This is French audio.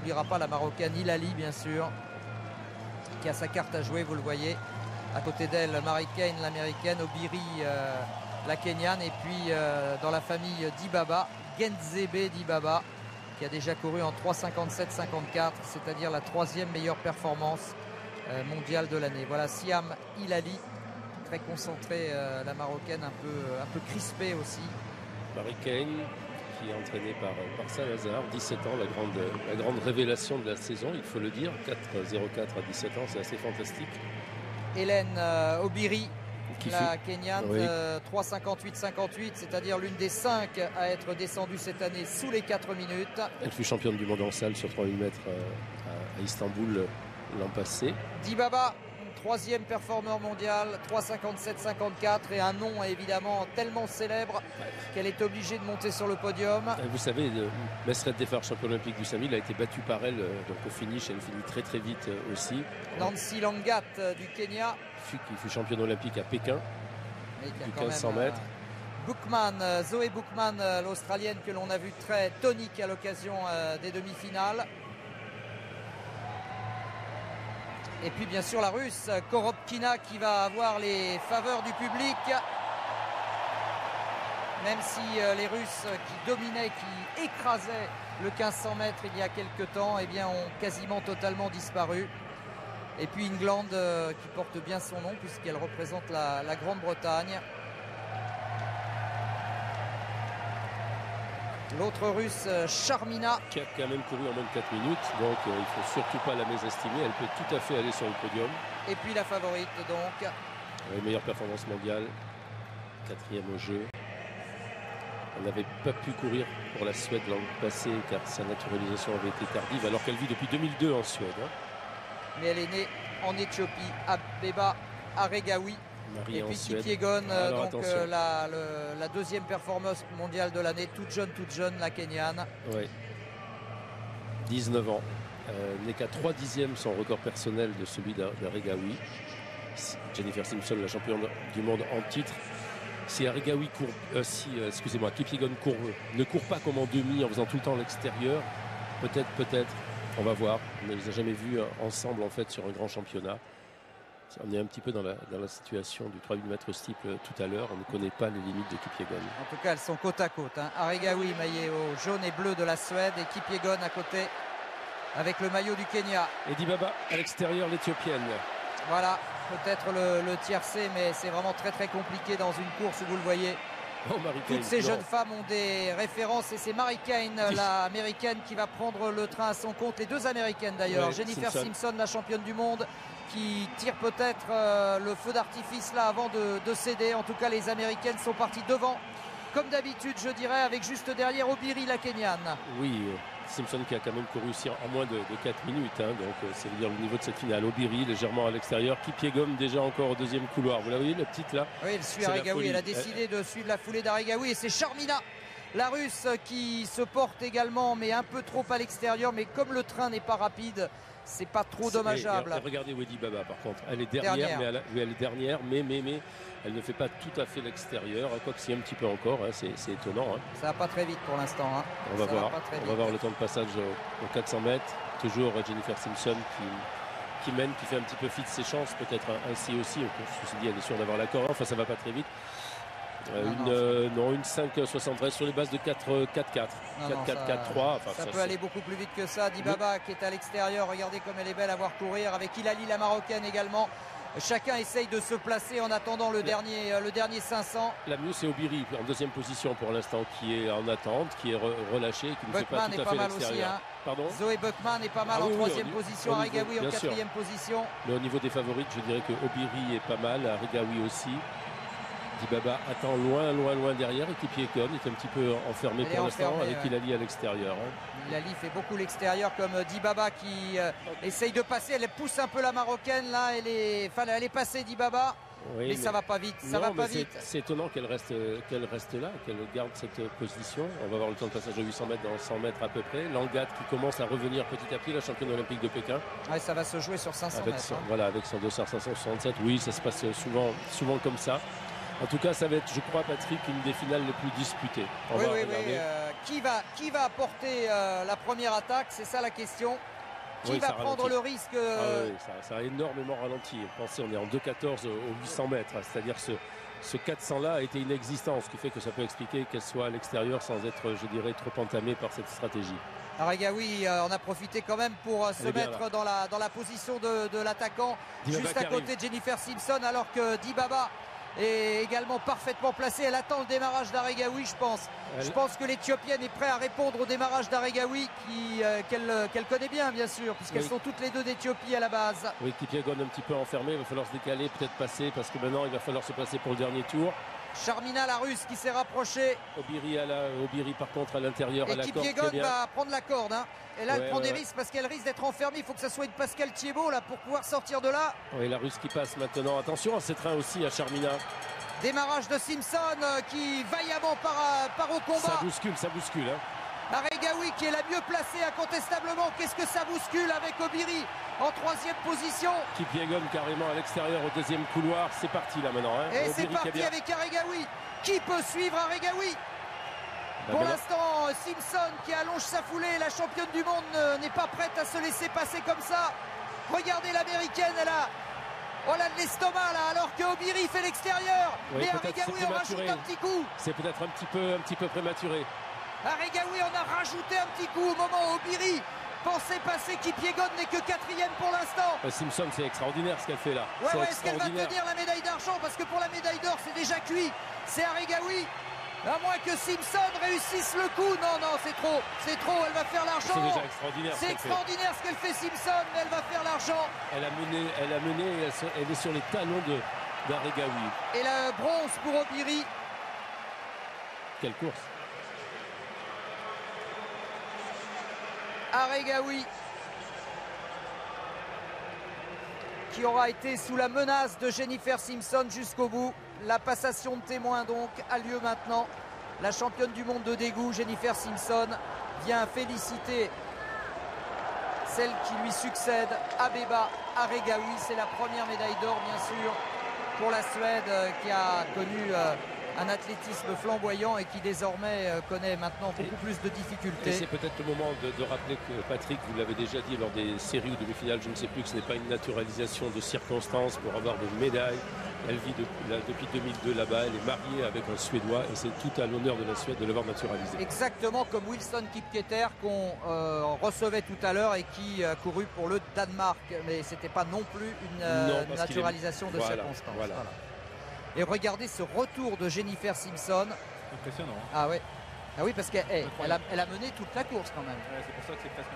n'oubliera pas la Marocaine Hilali, bien sûr, qui a sa carte à jouer, vous le voyez. À côté d'elle, Mary Cain, l'américaine, Obiri, la Kenyane, et puis dans la famille Dibaba, Genzebe Dibaba, qui a déjà couru en 3,57,54, c'est-à-dire la 3e meilleure performance mondiale de l'année. Voilà Siam Hilali, très concentrée, la Marocaine, un peu crispée aussi. Mary Cain, qui est entraînée par Salazar, 17 ans, la grande révélation de la saison, il faut le dire, 4,04 à 17 ans, c'est assez fantastique. Hélène Obiri, la Kenyane, oui. 3,58,58, c'est-à-dire l'une des 5 à être descendue cette année sous les 4 minutes. Elle fut championne du monde en salle sur 3000 mètres à Istanbul l'an passé. Dibaba, 3e performeur mondial, 3,57,54, et un nom évidemment tellement célèbre qu'elle est obligée de monter sur le podium. Vous savez, Mesret Defar, champion olympique du 5000, a été battue par elle, donc au finish, elle finit très très vite aussi. Nancy Langat du Kenya, qui fut championne olympique à Pékin, du 1500 mètres. Bookman, Zoé Bookman, l'Australienne que l'on a vue très tonique à l'occasion des demi-finales. Et puis bien sûr la Russe, Korobkina, qui va avoir les faveurs du public. Même si les Russes qui dominaient, qui écrasaient le 1500 mètres il y a quelques temps, eh bien, ont quasiment totalement disparu. Et puis England qui porte bien son nom puisqu'elle représente la Grande-Bretagne. L'autre Russe, Sharmina, qui a quand même couru en moins de 4 minutes, donc il ne faut surtout pas la mésestimer, elle peut tout à fait aller sur le podium. Et puis la favorite donc. Meilleure performance mondiale, 4e au jeu. Elle n'avait pas pu courir pour la Suède l'an passé car sa naturalisation avait été tardive alors qu'elle vit depuis 2002 en Suède. Mais elle est née en Éthiopie, à Beba Aregawi. Et puis Kipyegon, donc la 2e performance mondiale de l'année, toute jeune, la Kenyane. Oui. 19 ans. N'est qu'à 3/10 son record personnel de celui d'Aregawi. Jennifer Simpson, la championne du monde en titre. Si Aregawi Kipyegon ne court pas comme en demi en faisant tout le temps l'extérieur, peut-être, on va voir. On ne les a jamais vus ensemble en fait sur un grand championnat. On est un petit peu dans la situation du 3000 mètres steeple tout à l'heure. On ne connaît pas les limites de Kipyegon. En tout cas, elles sont côte à côte. Aregawi, maillot jaune et bleu de la Suède, et Kipyegon à côté avec le maillot du Kenya. Et Dibaba à l'extérieur, l'Éthiopienne. Voilà, peut-être le tiercé, mais c'est vraiment très très compliqué dans une course où vous le voyez. Oh, toutes ces jeunes femmes ont des références et c'est Mary Cain, l'américaine, qui va prendre le train à son compte. Les 2 américaines d'ailleurs, ouais, Jennifer Simpson, la championne du monde, qui tire peut-être le feu d'artifice là avant de céder. En tout cas, les américaines sont parties devant, comme d'habitude, je dirais, avec juste derrière Obiri, la Kenyane. Oui, Simpson qui a quand même couru aussi en moins de 4 minutes, donc c'est dire le niveau de cette finale. Obiri légèrement à l'extérieur, Kipyegon déjà encore au 2e couloir. Vous la voyez, la petite là? Oui, elle suit Aregawi, elle a décidé de suivre la foulée d'Aregawi, et c'est Sharmina, la Russe, qui se porte également, mais un peu trop à l'extérieur. Mais comme le train n'est pas rapide, c'est pas trop dommageable. Et regardez Wedi Baba par contre, elle est dernière. Mais elle est dernière, mais elle ne fait pas tout à fait l'extérieur, quoique si un petit peu encore, c'est étonnant. Ça va pas très vite pour l'instant. On va voir le temps de passage aux 400 mètres. Toujours Jennifer Simpson qui mène, qui fait un petit peu fi de ses chances, peut-être ainsi aussi. Ceci dit, elle est sûre d'avoir l'accord. Enfin, ça va pas très vite. Une 5,73 sur les bases de 4,44. 4,4,3. Ça peut aller beaucoup plus vite que ça. Dibaba qui est à l'extérieur. Regardez comme elle est belle à voir courir. Avec Hilali, la Marocaine également. Chacun essaye de se placer en attendant le dernier 500. La mieux, c'est Obiri en 2e position pour l'instant, qui est en attente, qui est relâché, qui ne fait pas tout à fait l'extérieur. Pardon. Zoé Buckman est pas mal en 3e position. Aregawi en 4e position. Mais au niveau des favorites, je dirais que Obiri est pas mal, Aregawi aussi. Dibaba attend loin derrière, et Kipyegon est un petit peu enfermé pour l'instant avec Hilali à l'extérieur. Hilali fait beaucoup l'extérieur, comme Dibaba qui essaye de passer. Elle pousse un peu la Marocaine là. Elle est passée, Dibaba. Oui, mais ça va pas vite. C'est étonnant qu'elle reste là, qu'elle garde cette position. On va voir le temps de passage de 800 mètres dans 100 mètres à peu près. Langat qui commence à revenir petit à petit, la championne olympique de Pékin. Ouais, ça va se jouer sur 500 mètres. Voilà, avec son dossard 567. Oui, ça se passe souvent comme ça. En tout cas, ça va être, je crois, Patrick, une des finales les plus disputées. On va regarder. qui va apporter la première attaque? C'est ça la question. Qui Oui, va ça prendre ralentit. le risque Oui, ça a énormément ralenti. Pensez, on est en 2,14 au 800 mètres. C'est-à-dire ce 400-là a été inexistant, ce qui fait que ça peut expliquer qu'elle soit à l'extérieur sans être, je dirais, trop entamée par cette stratégie. Regaoui en a profité quand même pour se mettre dans la position de l'attaquant, juste à côté de Jennifer Simpson, alors que Dibaba est également parfaitement placée. Elle attend le démarrage d'Aregawi, je pense. Je pense que l'Éthiopienne est prête à répondre au démarrage d'Aregawi qu'elle connaît bien sûr, puisqu'elles sont toutes les deux d'Éthiopie à la base. Oui, Kipyegon un petit peu enfermé, il va falloir se décaler, peut-être passer, parce que maintenant il va falloir se placer pour le dernier tour. Sharmina, la russe, qui s'est rapprochée. Obiri par contre à l'intérieur. Et Kipyegon va prendre la corde. Hein. Et là, elle prend des risques parce qu'elle risque d'être enfermée. Il faut que ça soit une Pascal Thiébaut là pour pouvoir sortir de là. Oui, la russe qui passe maintenant. Attention à ces trains aussi à Sharmina. Démarrage de Simpson qui vaillamment part au combat. Ça bouscule. Hein. Aregawi qui est la mieux placée incontestablement. Qu'est-ce que ça bouscule avec Obiri en troisième position. Kipyegon carrément à l'extérieur au deuxième couloir. C'est parti là maintenant. Hein. Et c'est parti avec Aregawi. Qui peut suivre Aregawi? Pour l'instant, Simpson qui allonge sa foulée. La championne du monde n'est pas prête à se laisser passer comme ça. Regardez l'américaine, elle a de l'estomac là, alors que Obiri fait l'extérieur. Oui, mais Aregawi en rajoute un petit coup. C'est peut-être un petit peu prématuré. Aregawi en a rajouté un petit coup au moment où Obiri pensait passer. Kipyegon n'est que quatrième pour l'instant. Simpson, c'est extraordinaire ce qu'elle fait là. Ouais, est-ce qu'elle va tenir la médaille d'argent? Parce que pour la médaille d'or, c'est déjà cuit. C'est Aregawi. À moins que Simpson réussisse le coup. Non, c'est trop. C'est trop, elle va faire l'argent. C'est déjà extraordinaire. C'est extraordinaire ce qu'elle fait Simpson, mais elle va faire l'argent. Elle a mené, elle est sur les talons d'Aregawi. Et la bronze pour Obiri. Quelle course. Aregawi qui aura été sous la menace de Jennifer Simpson jusqu'au bout. La passation de témoins donc a lieu maintenant. La championne du monde de dégout, Jennifer Simpson, vient féliciter celle qui lui succède, Abeba Aregawi. C'est la première médaille d'or bien sûr pour la Suède qui a connu un athlétisme flamboyant et qui désormais connaît maintenant beaucoup plus de difficultés. Et c'est peut-être le moment de rappeler que Patrick, vous l'avez déjà dit lors des séries ou demi-finales, je ne sais plus, que ce n'est pas une naturalisation de circonstances pour avoir des médailles. Elle vit depuis 2002 là-bas, elle est mariée avec un Suédois et c'est tout à l'honneur de la Suède de l'avoir naturalisé. Exactement comme Wilson Kipketer qu'on recevait tout à l'heure et qui a couru pour le Danemark. Mais ce n'était pas non plus une naturalisation de circonstances. Voilà. Et regardez ce retour de Jennifer Simpson. Impressionnant. Ah oui, parce qu'elle a mené toute la course quand même. Ouais, c'est pour ça que c'est presque